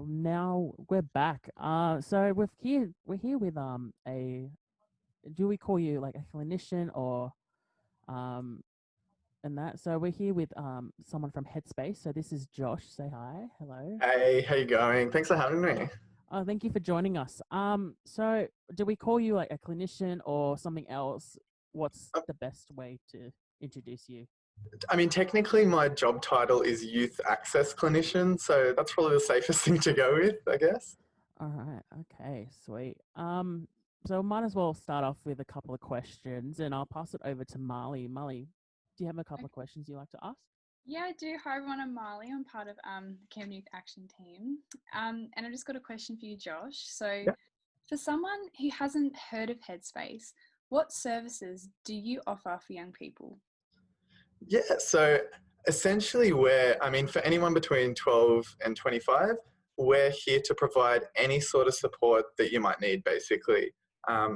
Now we're back. So we're here with a do we call you like a clinician or um and that? So we're here with someone from Headspace. So this is Josh. Say hi. Hello. Hey, how you going? Thanks for having me. Oh, thank you for joining us. So do we call you like a clinician or something else? What's Uh, the best way to introduce you? I mean, technically, my job title is Youth Access Clinician, so that's probably the safest thing to go with, I guess. All right. Okay. Sweet. So might as well start off with a couple of questions, and I'll pass it over to Marley. Marley, do you have a couple Okay. of questions you'd like to ask? Yeah, I do. Hi everyone, I'm Marley. I'm part of the Camden Youth Action team. And I've just got a question for you, Josh. So Yeah. for someone who hasn't heard of Headspace, what services do you offer for young people? Yeah, so essentially, for anyone between 12 and 25, we're here to provide any sort of support that you might need, basically.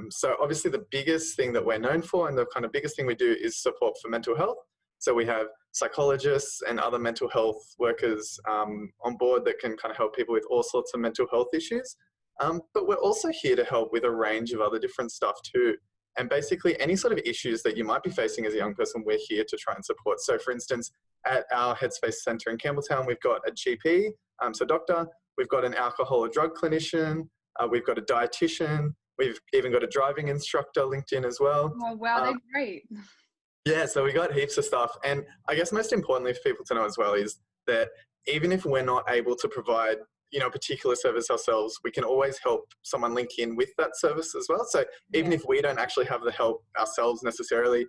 So obviously, the biggest thing that we're known for and the kind of biggest thing we do is support for mental health. So we have psychologists and other mental health workers on board that can kind of help people with all sorts of mental health issues. But we're also here to help with a range of other different stuff too. And basically, any sort of issues that you might be facing as a young person, we're here to try and support. So, for instance, at our Headspace Centre in Campbelltown, we've got a GP, so doctor, we've got an alcohol or drug clinician, we've got a dietitian, we've even got a driving instructor linked in as well. Oh, wow, Uh, they're great. yeah, so we got heaps of stuff. And I guess most importantly for people to know as well is that even if we're not able to provide, a particular service ourselves, we can always help someone link in with that service as well. So even Yeah. if we don't actually have the help ourselves necessarily,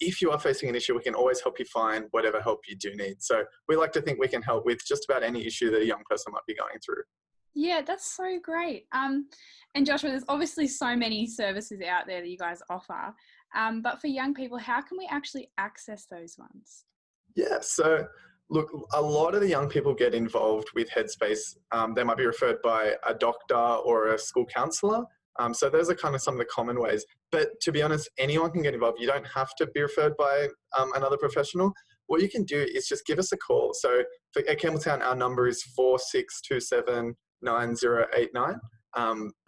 if you are facing an issue, we can always help you find whatever help you do need. So we like to think we can help with just about any issue that a young person might be going through. Yeah, that's so great. And Joshua, there's obviously so many services out there that you guys offer. But for young people, how can we actually access those ones? Yeah, so look, a lot of the young people get involved with Headspace. They might be referred by a doctor or a school counsellor. So those are kind of some of the common ways. But to be honest, anyone can get involved. You don't have to be referred by another professional. What you can do is just give us a call. So at Campbelltown, our number is 46279089.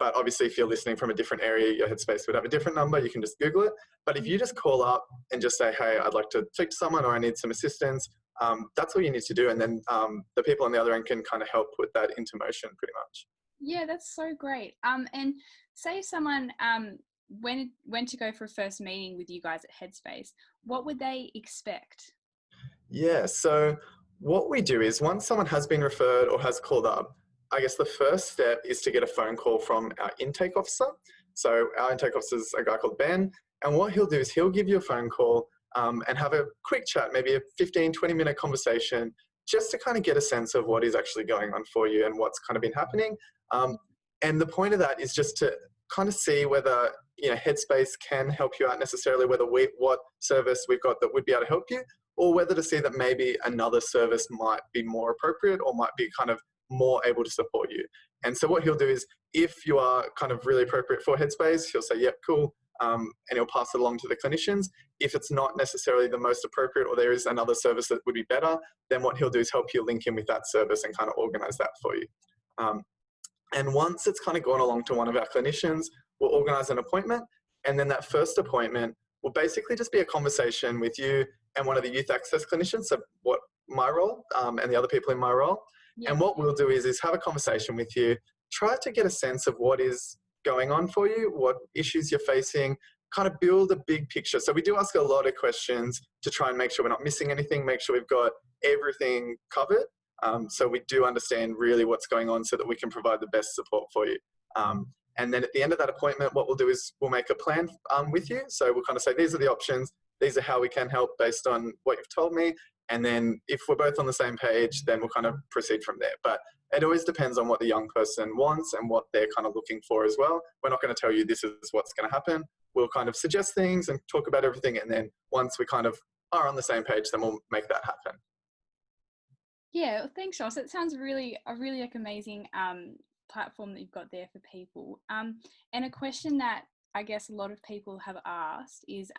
But obviously, if you're listening from a different area, your Headspace would have a different number. You can just Google it. But if you just call up and just say, hey, I'd like to speak to someone or I need some assistance, that's all you need to do. And then the people on the other end can kind of help put that into motion pretty much. Yeah, that's so great. And say if someone went to go for a first meeting with you guys at Headspace, what would they expect? Yeah, so what we do is once someone has been referred or has called up, I guess the first step is to get a phone call from our intake officer. So our intake officer is a guy called Ben, and what he'll do is he'll give you a phone call and have a quick chat, maybe a 15, 20-minute conversation, just to kind of get a sense of what is actually going on for you and what's kind of been happening. And the point of that is just to kind of see whether Headspace can help you out necessarily, whether what service we've got that would be able to help you, or whether to see that maybe another service might be more appropriate or might be kind of more able to support you. And so what he'll do is, if you are kind of really appropriate for Headspace, he'll say, yep, cool, and he'll pass it along to the clinicians. If it's not necessarily the most appropriate or there is another service that would be better, then what he'll do is help you link in with that service and kind of organise that for you. And once it's kind of gone along to one of our clinicians, we'll organise an appointment. And then that first appointment will basically just be a conversation with you and one of the youth access clinicians, so what my role and the other people in my role. Yeah. And what we'll do is have a conversation with you, try to get a sense of what is going on for you, what issues you're facing, kind of build a big picture. So we do ask a lot of questions to try and make sure we're not missing anything, make sure we've got everything covered. So we do understand really what's going on so that we can provide the best support for you. And then at the end of that appointment, what we'll do is we'll make a plan with you. So we'll kind of say, these are the options, these are how we can help based on what you've told me. And then if we're both on the same page, then we'll kind of proceed from there. But it always depends on what the young person wants and what they're kind of looking for as well. We're not going to tell you this is what's going to happen. We'll kind of suggest things and talk about everything. And then once we kind of are on the same page, then we'll make that happen. Yeah, well, thanks, Josh. It sounds really like amazing platform that you've got there for people. And a question that I guess a lot of people have asked is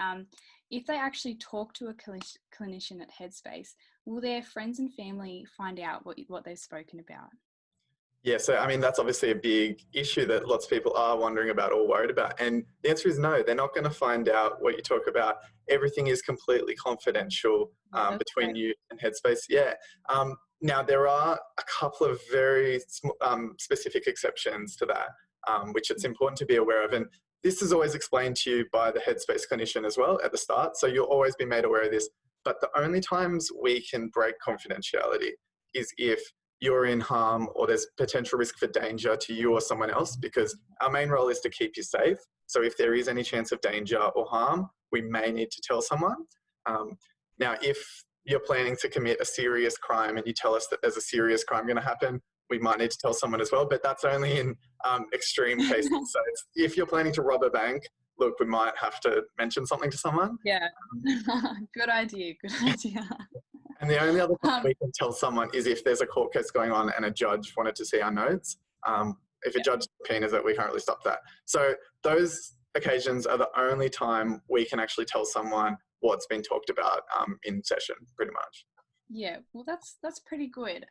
if they actually talk to a clinician at Headspace, will their friends and family find out what they've spoken about? Yeah, so I mean, that's obviously a big issue that lots of people are wondering about or worried about. And the answer is no, they're not going to find out what you talk about. Everything is completely confidential Yeah, that's between great. you and Headspace. Yeah. Now, there are a couple of very specific exceptions to that, which it's important to be aware of. And this is always explained to you by the Headspace clinician as well at the start. So you'll always be made aware of this. But the only times we can break confidentiality is if you're in harm or there's potential risk for danger to you or someone else, because our main role is to keep you safe. So if there is any chance of danger or harm, we may need to tell someone. Now, if you're planning to commit a serious crime and you tell us that there's a serious crime going to happen, we might need to tell someone as well, but that's only in extreme cases. So if you're planning to rob a bank, look, we might have to mention something to someone. Yeah. Good idea. Good idea. And the only other time we can tell someone is if there's a court case going on and a judge wanted to see our notes. If a judge subpoenas it, we can't really stop that. So those occasions are the only time we can actually tell someone what's been talked about in session, pretty much. Yeah, well, that's pretty good.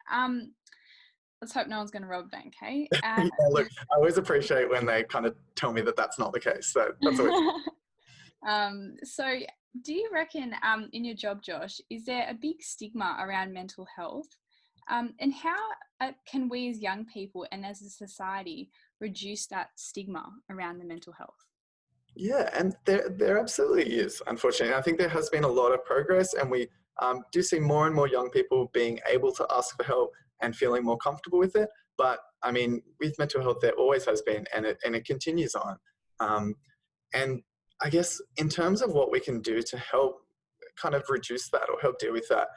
Let's hope no one's going to rob a bank, hey? Yeah, look, I always appreciate when they kind of tell me that that's not the case. So that's always. So do you reckon in your job, Josh, is there a big stigma around mental health? And how can we as young people and as a society reduce that stigma around the mental health? Yeah, and there absolutely is, unfortunately. I think there has been a lot of progress, and we do see more and more young people being able to ask for help and feeling more comfortable with it. But I mean, with mental health, there always has been, and it continues on. And I guess in terms of what we can do to help kind of reduce that or help deal with that,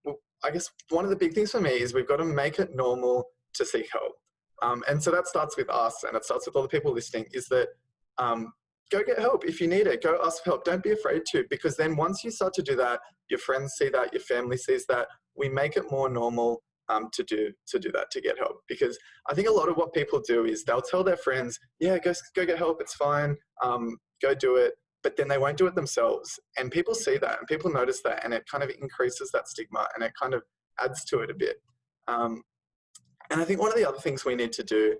well, I guess one of the big things for me is we've got to make it normal to seek help. And so that starts with us, and it starts with all the people listening, is that go get help. If you need it, go ask for help. Don't be afraid to, because then once you start to do that, your friends see that, your family sees that, we make it more normal to do that, to get help. Because I think a lot of what people do is they'll tell their friends, yeah, go get help, it's fine, go do it, but then they won't do it themselves. And people see that and people notice that, and it kind of increases that stigma and it kind of adds to it a bit. And I think one of the other things we need to do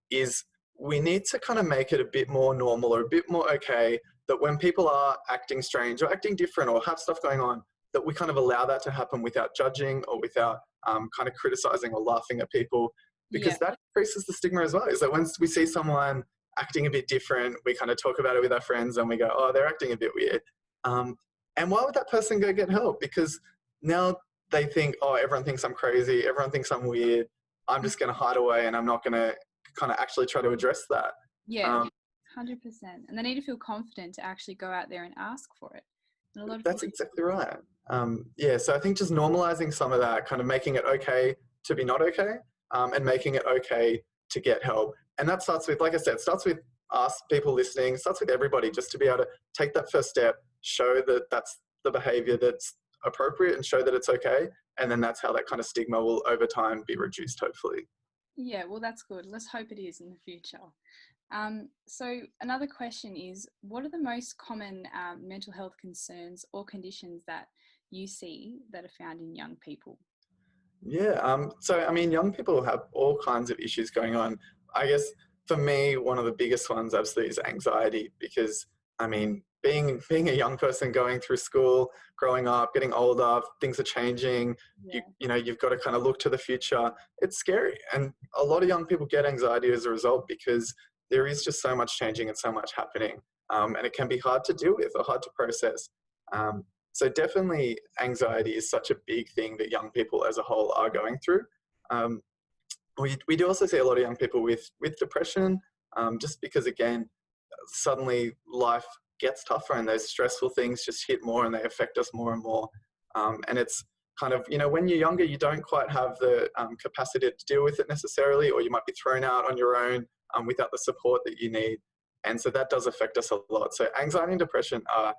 is we need to kind of make it a bit more normal or a bit more okay that when people are acting strange or acting different or have stuff going on, that we kind of allow that to happen without judging or without kind of criticizing or laughing at people, because that increases the stigma as well. Is that when we see someone acting a bit different, we kind of talk about it with our friends and we go, oh, they're acting a bit weird. And why would that person go get help? Because now they think, oh, everyone thinks I'm crazy, everyone thinks I'm weird, I'm just going to hide away and I'm not going to kind of actually try to address that. Yeah, 100%. And they need to feel confident to actually go out there and ask for it. And a lot of That's exactly right. Yeah, so I think just normalizing some of that, kind of making it okay to be not okay, and making it okay to get help. And that starts with, like I said, starts with us, people listening, starts with everybody, just to be able to take that first step, show that that's the behavior that's appropriate and show that it's okay. And then that's how that kind of stigma will over time be reduced, hopefully. Yeah, well, that's good. Let's hope it is in the future. So another question is, what are the most common mental health concerns or conditions that you see that are found in young people? Yeah, so I mean, young people have all kinds of issues going on. I guess for me, one of the biggest ones absolutely is anxiety, because I mean, being a young person going through school, growing up, getting older, things are changing. You know, you've got to kind of look to the future. It's scary, and a lot of young people get anxiety as a result because there is just so much changing and so much happening, and it can be hard to deal with or hard to process. So definitely anxiety is such a big thing that young people as a whole are going through. We do also see a lot of young people with depression, just because, again, suddenly life gets tougher and those stressful things just hit more and they affect us more and more. And it's kind of, you know, when you're younger, you don't quite have the capacity to deal with it necessarily, or you might be thrown out on your own without the support that you need. And so that does affect us a lot. So anxiety and depression are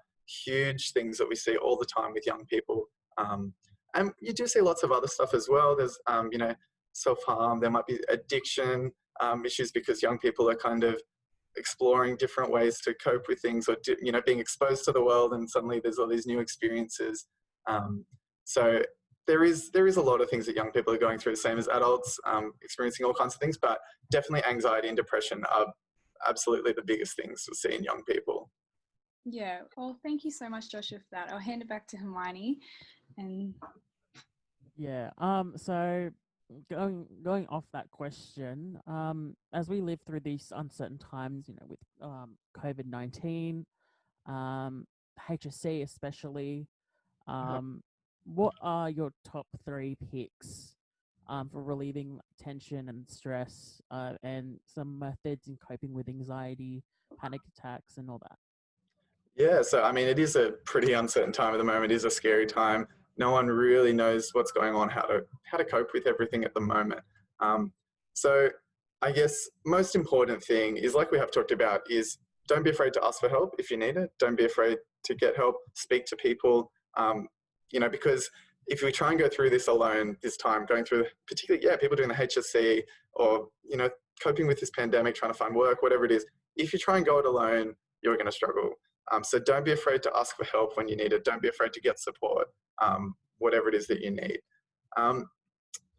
huge things that we see all the time with young people. And you do see lots of other stuff as well. There's, you know, self-harm, there might be addiction issues, because young people are kind of exploring different ways to cope with things, or, you know, being exposed to the world, and suddenly there's all these new experiences. So there is a lot of things that young people are going through, the same as adults, experiencing all kinds of things, but definitely anxiety and depression are absolutely the biggest things we see in young people. Yeah, well, thank you so much, Joshua, for that. I'll hand it back to Hermione. And Yeah. So going off that question, as we live through these uncertain times, you know, with COVID-19, HSC especially, what are your top 3 picks for relieving tension and stress, and some methods in coping with anxiety, panic attacks, and all that? Yeah, so I mean, it is a pretty uncertain time at the moment. It is a scary time. No one really knows what's going on, how to cope with everything at the moment. So I guess most important thing is, like we have talked about, is don't be afraid to ask for help if you need it. Don't be afraid to get help, speak to people, you know, because if we try and go through this alone this time, going through particularly, people doing the HSC or, you know, coping with this pandemic, trying to find work, whatever it is, if you try and go it alone, you're going to struggle. So don't be afraid to ask for help when you need it. Don't be afraid to get support, whatever it is that you need.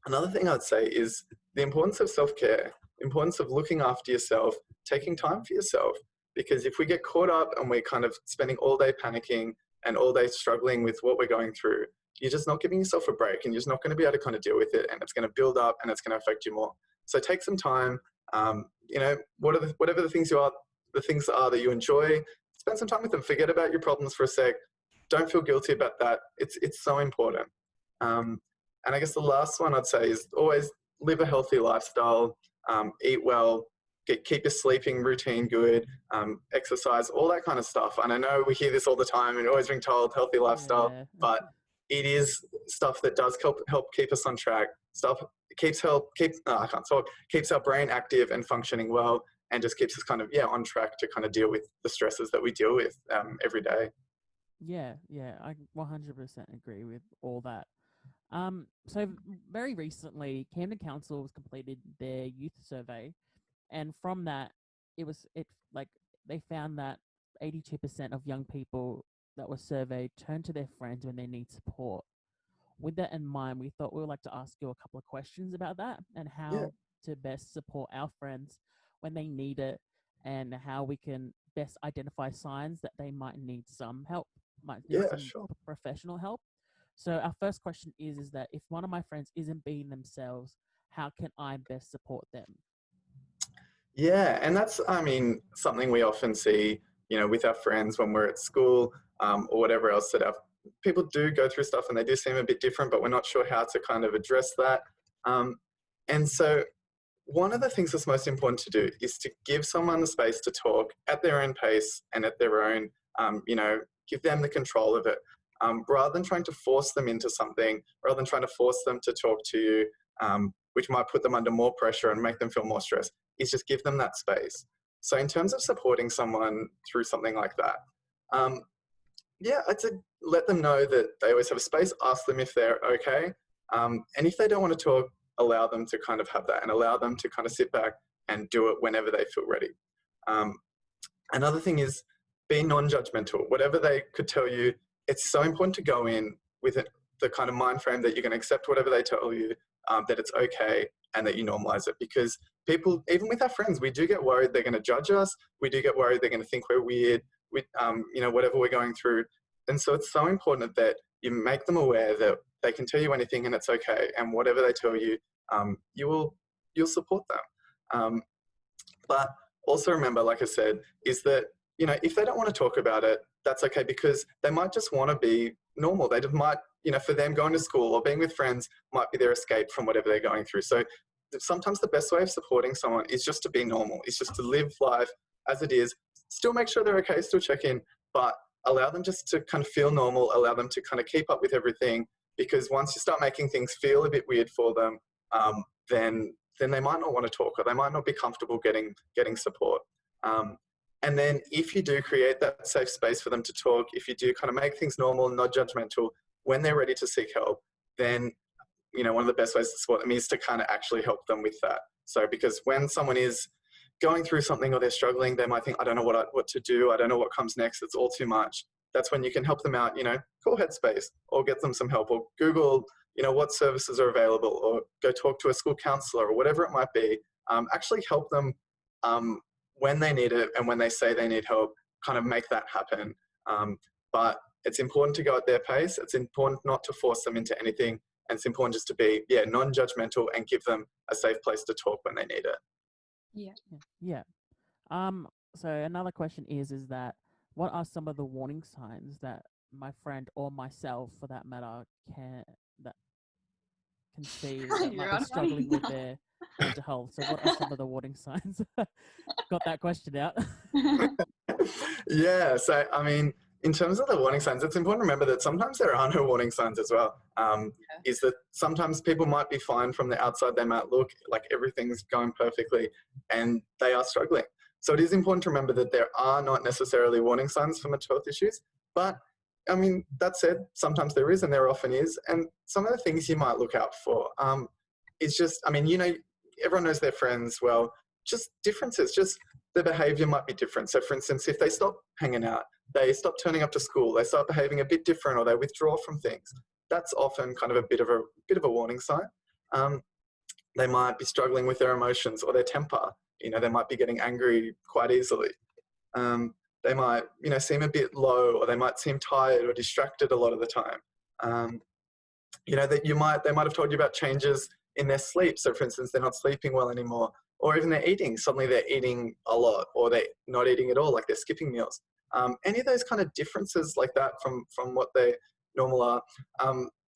Another thing I'd say is the importance of self-care, importance of looking after yourself, taking time for yourself. Because if we get caught up and we're kind of spending all day panicking and all day struggling with what we're going through, you're just not giving yourself a break, and you're just not going to be able to kind of deal with it, and it's going to build up and it's going to affect you more. So take some time, you know, whatever the things are that you enjoy, spend some time with them. Forget about your problems for a sec. Don't feel guilty about that. It's so important. And I guess the last one I'd say is always live a healthy lifestyle, eat well, keep your sleeping routine good, exercise, all that kind of stuff. And I know we hear this all the time and always being told healthy lifestyle, but it is stuff that does help keep us on track. Stuff keeps our brain active and functioning well, and just keeps us kind of on track to kind of deal with the stresses that we deal with every day. Yeah, I 100% agree with all that. So very recently, Camden Council has completed their youth survey, and from that, they found that 82% of young people that were surveyed turn to their friends when they need support. With that in mind, we thought we would like to ask you a couple of questions about that and how to best support our friends when they need it, and how we can best identify signs that they might need some help, professional help. So our first question is that if one of my friends isn't being themselves, how can I best support them? Yeah, and that's, I mean, something we often see, you know, with our friends when we're at school, or whatever else, that our people do go through stuff and they do seem a bit different, but we're not sure how to kind of address that. And so one of the things that's most important to do is to give someone the space to talk at their own pace and at their own, you know, give them the control of it, rather than trying to force them into something, rather than trying to force them to talk to you, which might put them under more pressure and make them feel more stressed, is just give them that space. So in terms of supporting someone through something like that, I'd say let them know that they always have a space, ask them if they're okay. And if they don't want to talk, allow them to kind of have that and allow them to kind of sit back and do it whenever they feel ready. Another thing is be non-judgmental. Whatever they could tell you, it's so important to go in with the kind of mind frame that you're going to accept whatever they tell you, that it's okay, and that you normalize it. Because people, even with our friends, we do get worried they're going to judge us. We do get worried they're going to think we're weird, you know, whatever we're going through. And so it's so important that you make them aware that they can tell you anything and it's okay. And whatever they tell you, you'll support them. But also remember, like I said, is that, you know, if they don't want to talk about it, that's okay, because they might just want to be normal. They might, you know, for them, going to school or being with friends might be their escape from whatever they're going through. So sometimes the best way of supporting someone is just to be normal, is just to live life as it is, still make sure they're okay, still check in, but allow them just to kind of feel normal, allow them to kind of keep up with everything, because once you start making things feel a bit weird for them, then they might not want to talk, or they might not be comfortable getting support. And then if you do create that safe space for them to talk, if you do kind of make things normal, not judgmental, when they're ready to seek help, then, you know, one of the best ways to support them is to kind of actually help them with that. So because when someone is going through something or they're struggling, they might think, I don't know what to do. I don't know what comes next. It's all too much. That's when you can help them out, you know, call Headspace or get them some help, or Google, what services are available, or go talk to a school counsellor or whatever it might be. Actually help them when they need it and when they say they need help, kind of make that happen. But it's important to go at their pace. It's important not to force them into anything. And it's important just to be, non-judgmental and give them a safe place to talk when they need it. Yeah. Yeah. So another question is that what are some of the warning signs that my friend or myself, for that matter, can see that You're might on be struggling with now. their mental health? So what are some of the warning signs? Got that question out. Yeah, so I mean, in terms of the warning signs, it's important to remember that sometimes there are no warning signs as well. Is that sometimes people might be fine from the outside, they might look like everything's going perfectly and they are struggling. So it is important to remember that there are not necessarily warning signs for mental health issues, but I mean, that said, sometimes there is and there often is. And some of the things you might look out for is just, I mean, everyone knows their friends well, just differences, just the behavior might be different. So for instance, if they stop hanging out, they stop turning up to school, they start behaving a bit different, or they withdraw from things, that's often kind of a bit of a warning sign. They might be struggling with their emotions or their temper. They might be getting angry quite easily. They might, seem a bit low, or they might seem tired or distracted a lot of the time. That they might have told you about changes in their sleep. So for instance, they're not sleeping well anymore, or even they're eating. Suddenly they're eating a lot, or they're not eating at all, like they're skipping meals. Any of those kind of differences like that from what they normal are.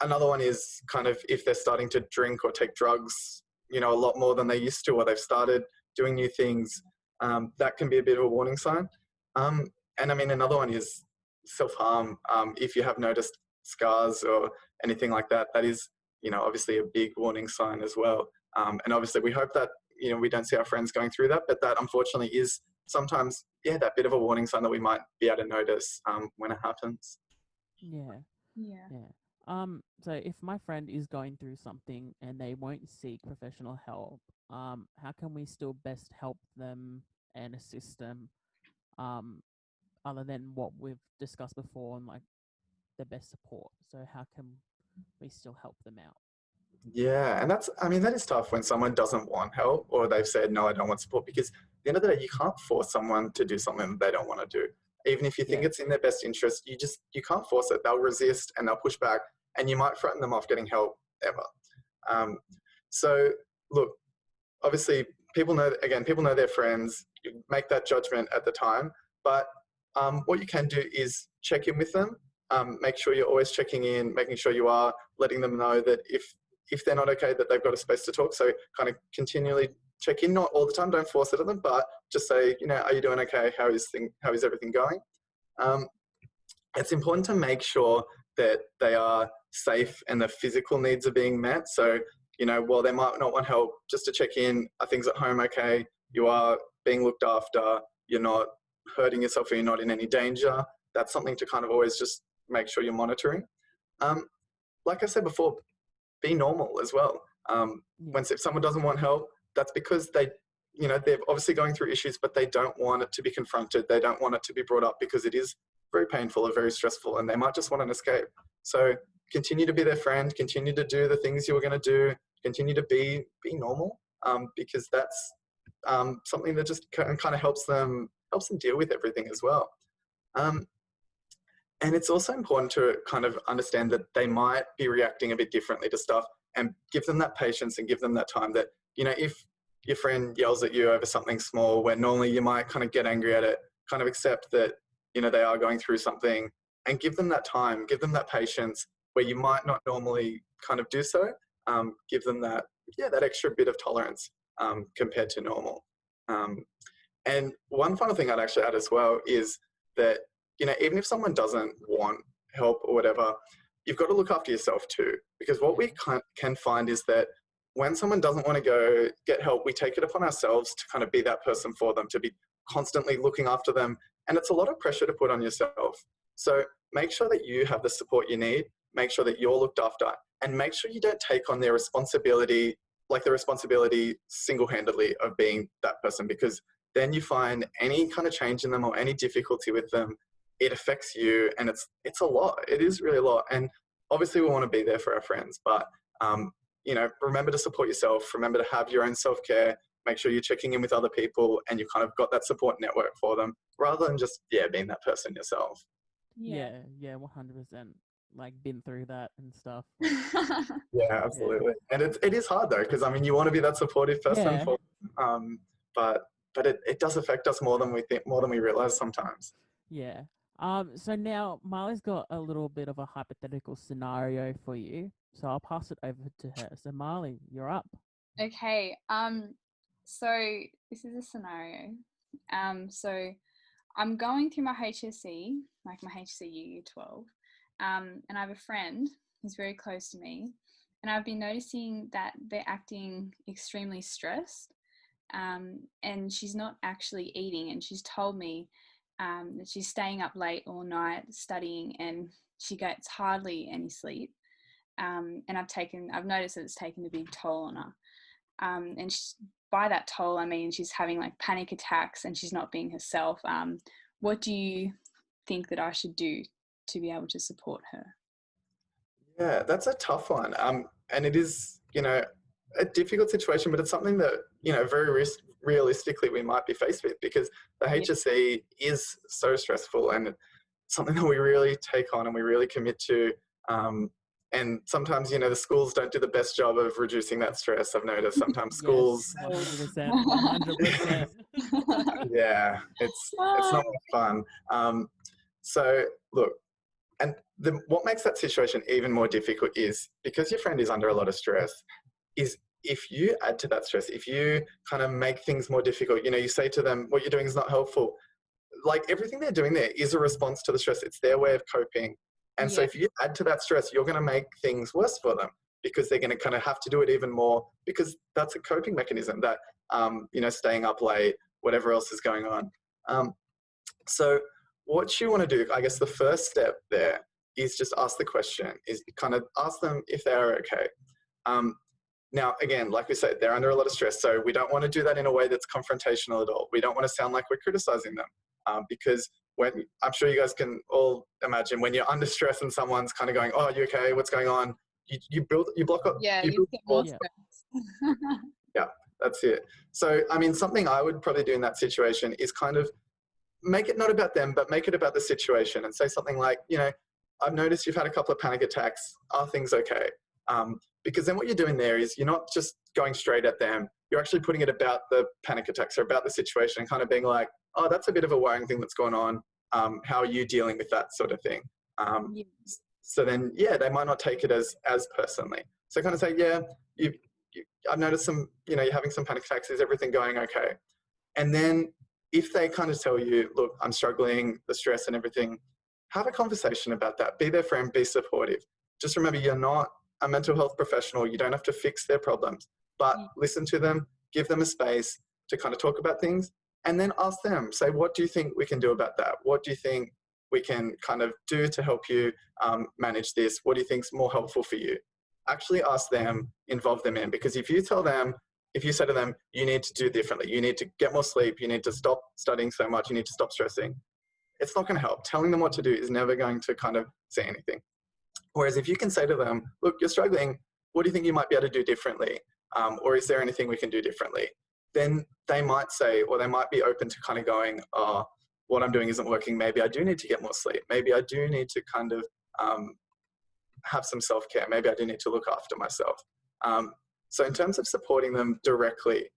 Another one is kind of if they're starting to drink or take drugs, a lot more than they used to, or they've started doing new things. That can be a bit of a warning sign. And I mean, another one is self-harm. If you have noticed scars or anything like that, that is, obviously a big warning sign as well. And obviously we hope that, we don't see our friends going through that, but that unfortunately is sometimes, that bit of a warning sign that we might be able to notice when it happens. Yeah. Yeah. So if my friend is going through something and they won't seek professional help, how can we still best help them and assist them, other than what we've discussed before and like the best support? So how can we still help them out? Yeah, and that is tough when someone doesn't want help, or they've said, no, I don't want support, because at the end of the day, you can't force someone to do something that they don't want to do. Even if you think it's in their best interest, you can't force it. They'll resist and they'll push back, and you might threaten them off getting help ever. So look, obviously people know their friends, you make that judgment at the time, but what you can do is check in with them. Make sure you're always checking in, making sure you are letting them know that if they're not okay, that they've got a space to talk. So kind of continually check in, not all the time, don't force it on them, but just say, are you doing okay? How is everything going? It's important to make sure that they are safe and the physical needs are being met. So, while they might not want help, just to check in, are things at home okay? You are being looked after, you're not hurting yourself, or you're not in any danger. That's something to kind of always just make sure you're monitoring. Like I said before, be normal as well. If someone doesn't want help, that's because they're obviously going through issues, but they don't want it to be confronted. They don't want it to be brought up because it is very painful or very stressful, and they might just want an escape. So continue to be their friend, continue to do the things you were going to do, continue to be normal, because that's something that just kind of helps them deal with everything as well. And it's also important to kind of understand that they might be reacting a bit differently to stuff, and give them that patience and give them that time that, if your friend yells at you over something small where normally you might kind of get angry at it, kind of accept that, they are going through something, and give them that time, give them that patience where you might not normally kind of do so. Give them that extra bit of tolerance compared to normal. And one final thing I'd actually add as well is that, even if someone doesn't want help or whatever, you've got to look after yourself too. Because what we can find is that when someone doesn't want to go get help, we take it upon ourselves to kind of be that person for them, to be constantly looking after them. And it's a lot of pressure to put on yourself. So make sure that you have the support you need, make sure that you're looked after, and make sure you don't take on their responsibility, like the responsibility single-handedly of being that person, because then you find any kind of change in them or any difficulty with them, it affects you, and it's a lot. It is really a lot. And obviously we want to be there for our friends, but, you know, remember to support yourself, remember to have your own self-care, make sure you're checking in with other people and you've kind of got that support network for them rather than just, being that person yourself. Yeah, 100%. Like been through that and stuff. Yeah, absolutely. And it is hard though, because I mean, you want to be that supportive person for, but it does affect us more than we think, more than we realize sometimes. Yeah. So now Marley's got a little bit of a hypothetical scenario for you. So I'll pass it over to her. So Marley, you're up. Okay. So this is a scenario. So I'm going through my HSC, like my HSC year 12, and I have a friend who's very close to me, and I've been noticing that they're acting extremely stressed, and she's not actually eating, and she's told me that she's staying up late all night studying, and she gets hardly any sleep, and I've noticed that it's taken a big toll on her, and by that toll I mean she's having like panic attacks and she's not being herself. What do you think that I should do to be able to support her? Yeah, that's a tough one. And it is, you know, a difficult situation, but it's something that, you know, very realistically we might be faced with, because the HSC is so stressful and something that we really take on and we really commit to. And sometimes, you know, the schools don't do the best job of reducing that stress. I've noticed sometimes schools. 100%. 100%. Yeah, it's not much fun. So look, and what makes that situation even more difficult is because your friend is under a lot of stress, is if you add to that stress, if you kind of make things more difficult, you know, you say to them, what you're doing is not helpful. Like everything they're doing there is a response to the stress. It's their way of coping. And so if you add to that stress, you're going to make things worse for them because they're going to kind of have to do it even more, because that's a coping mechanism that, you know, staying up late, whatever else is going on. So what you want to do, I guess the first step there is just ask the question, is kind of ask them if they are okay. Now, again, like we said, they're under a lot of stress, so we don't want to do that in a way that's confrontational at all. We don't want to sound like we're criticizing them, because when, I'm sure you guys can all imagine, when you're under stress and someone's kind of going, oh, you okay, what's going on? You block up. Yeah, you get more stress. Yeah, that's it. So, I mean, something I would probably do in that situation is kind of make it not about them, but make it about the situation and say something like, you know, I've noticed you've had a couple of panic attacks. Are things okay? Because then what you're doing there is you're not just going straight at them. You're actually putting it about the panic attacks or about the situation and kind of being like, oh, that's a bit of a worrying thing that's going on. How are you dealing with that sort of thing? So then, yeah, they might not take it as personally. So kind of say, yeah, I've noticed some, you know, you're having some panic attacks. Is everything going okay? And then if they kind of tell you, look, I'm struggling, the stress and everything, have a conversation about that. Be their friend, be supportive. Just remember, you're not a mental health professional. You don't have to fix their problems, but listen to them, give them a space to kind of talk about things, and then ask them, say, what do you think we can do about that? What do you think we can kind of do to help you manage this? What do you think is more helpful for you? Actually ask them, involve them in, because if you tell them, if you say to them, you need to do differently, you need to get more sleep, you need to stop studying so much, you need to stop stressing, it's not going to help. Telling them what to do is never going to kind of say anything. Whereas if you can say to them, look, you're struggling, what do you think you might be able to do differently? Or is there anything we can do differently? Then they might say, or they might be open to kind of going, oh, what I'm doing isn't working. Maybe I do need to get more sleep. Maybe I do need to kind of have some self-care. Maybe I do need to look after myself. So in terms of supporting them directly,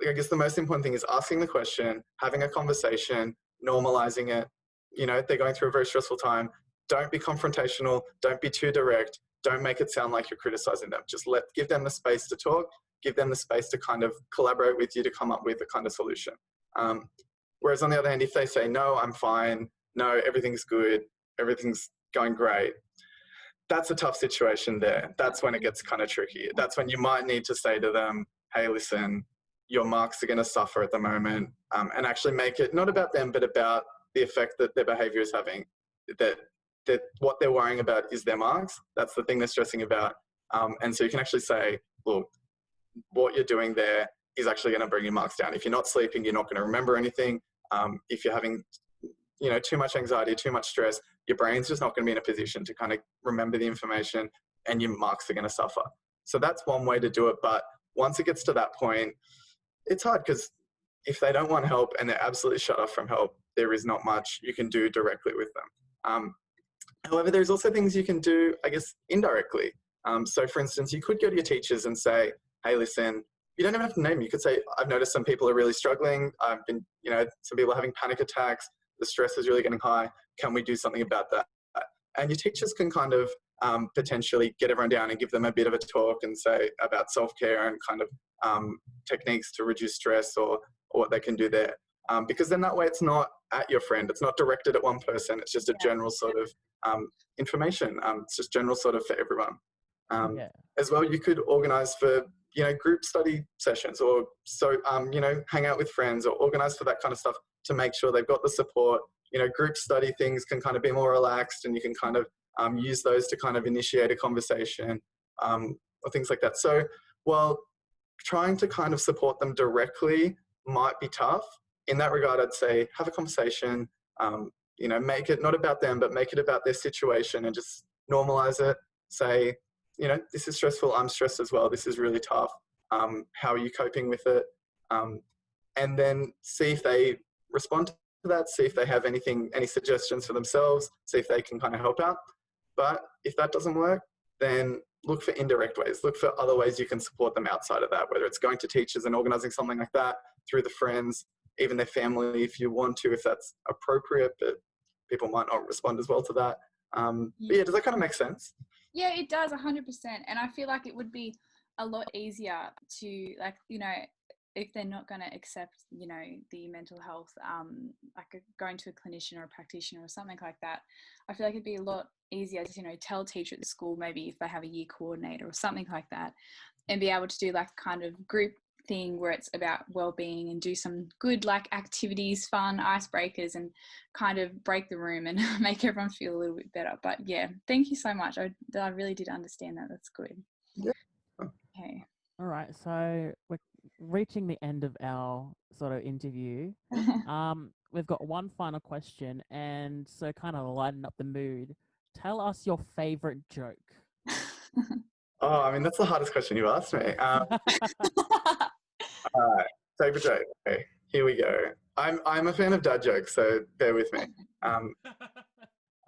I guess the most important thing is asking the question, having a conversation, normalizing it. You know, if they're going through a very stressful time, don't be confrontational, don't be too direct, don't make it sound like you're criticizing them. Just give them the space to talk, give them the space to kind of collaborate with you to come up with a kind of solution. Whereas on the other hand, if they say, no, I'm fine, no, everything's good, everything's going great, that's a tough situation there. That's when it gets kind of tricky. That's when you might need to say to them, hey, listen, your marks are going to suffer at the moment, and actually make it not about them, but about the effect that their behavior is having. That what they're worrying about is their marks. That's the thing they're stressing about. And so you can actually say, look, what you're doing there is actually going to bring your marks down. If you're not sleeping, you're not going to remember anything. If you're having, too much anxiety, too much stress, your brain's just not going to be in a position to kind of remember the information, and your marks are going to suffer. So that's one way to do it. But once it gets to that point, it's hard, because if they don't want help and they're absolutely shut off from help, there is not much you can do directly with them. However, there's also things you can do, I guess, indirectly. So for instance, you could go to your teachers and say, hey, listen, you don't even have to name. You could say, I've noticed some people are really struggling. I've been, some people are having panic attacks. The stress is really getting high. Can we do something about that? And your teachers can kind of potentially get everyone down and give them a bit of a talk and say about self-care and kind of techniques to reduce stress, or what they can do there. Because then that way it's not at your friend. It's not directed at one person. It's just a general sort of information. It's just general sort of for everyone. As well, you could organise for, group study sessions, or hang out with friends, or organise for that kind of stuff to make sure they've got the support. Group study things can kind of be more relaxed, and you can kind of use those to kind of initiate a conversation, or things like that. So while trying to kind of support them directly might be tough, in that regard, I'd say have a conversation, make it not about them, but make it about their situation, and just normalize it. Say, this is stressful. I'm stressed as well. This is really tough. How are you coping with it? And then see if they respond to that, see if they have any suggestions for themselves, see if they can kind of help out. But if that doesn't work, then look for indirect ways. Look for other ways you can support them outside of that, whether it's going to teachers and organising something like that, through the friends, even their family if you want to, if that's appropriate, but people might not respond as well to that. But yeah, does that kind of make sense? Yeah, it does, 100%. And I feel like it would be a lot easier to, like, if they're not going to accept, the mental health, like going to a clinician or a practitioner or something like that, I feel like it'd be a lot easier to, tell a teacher at the school, maybe if they have a year coordinator or something like that, and be able to do like kind of group thing where it's about well-being, and do some good like activities, fun icebreakers, and kind of break the room and make everyone feel a little bit better. But yeah, thank you so much. I really did understand that. That's good. Yeah. Okay. All right, so we're reaching the end of our sort of interview. We've got one final question, and so kind of lighten up the mood, tell us your favorite joke. Oh, I mean, that's the hardest question you asked me. All right, favorite joke. Okay, here we go. I'm a fan of dad jokes, so bear with me.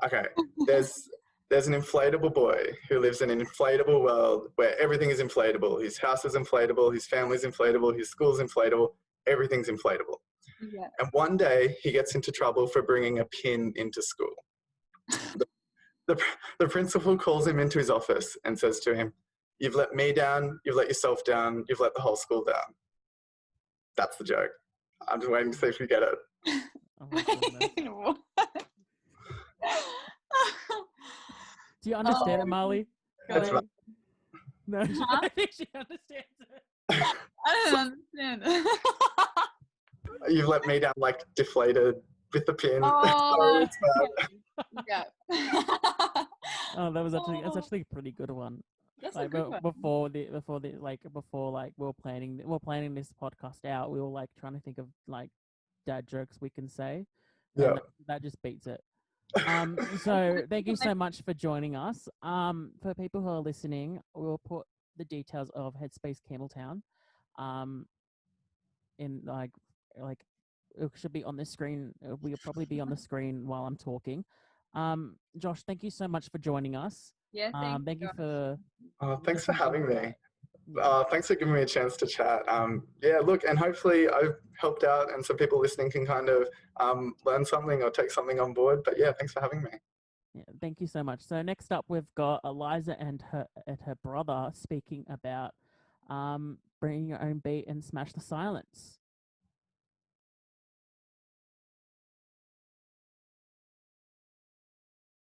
Okay, there's an inflatable boy who lives in an inflatable world where everything is inflatable. His house is inflatable, his family's inflatable, his school's inflatable, everything's inflatable. Yeah. And one day he gets into trouble for bringing a pin into school. The principal calls him into his office and says to him, "You've let me down, you've let yourself down, you've let the whole school down." That's the joke. I'm just waiting to see if you get it. Oh my goodness. Wait, what? Do you understand it, Marley? That's right. No, Huh? I think she understands it. I don't understand. You've let me down, like deflated with the pin. Oh, Sorry, it's bad. yeah. Oh, that's actually a pretty good one. That's Like a good one. before we were planning this podcast out, we were like trying to think of like dad jokes we can say. Yeah. And that just beats it. So thank you so much for joining us. For people who are listening, we'll put the details of Headspace Campbelltown in like it should be on the screen. We'll probably be on the screen while I'm talking. Josh, thank you so much for joining us. Yeah, Thank you for Thanks for having me. Yeah. Thanks for giving me a chance to chat. Yeah, look, and hopefully I've helped out, and some people listening can kind of learn something or take something on board. But yeah, thanks for having me. Yeah, thank you so much. So next up, we've got Eliza and her brother speaking about bringing your own beat and smash the silence.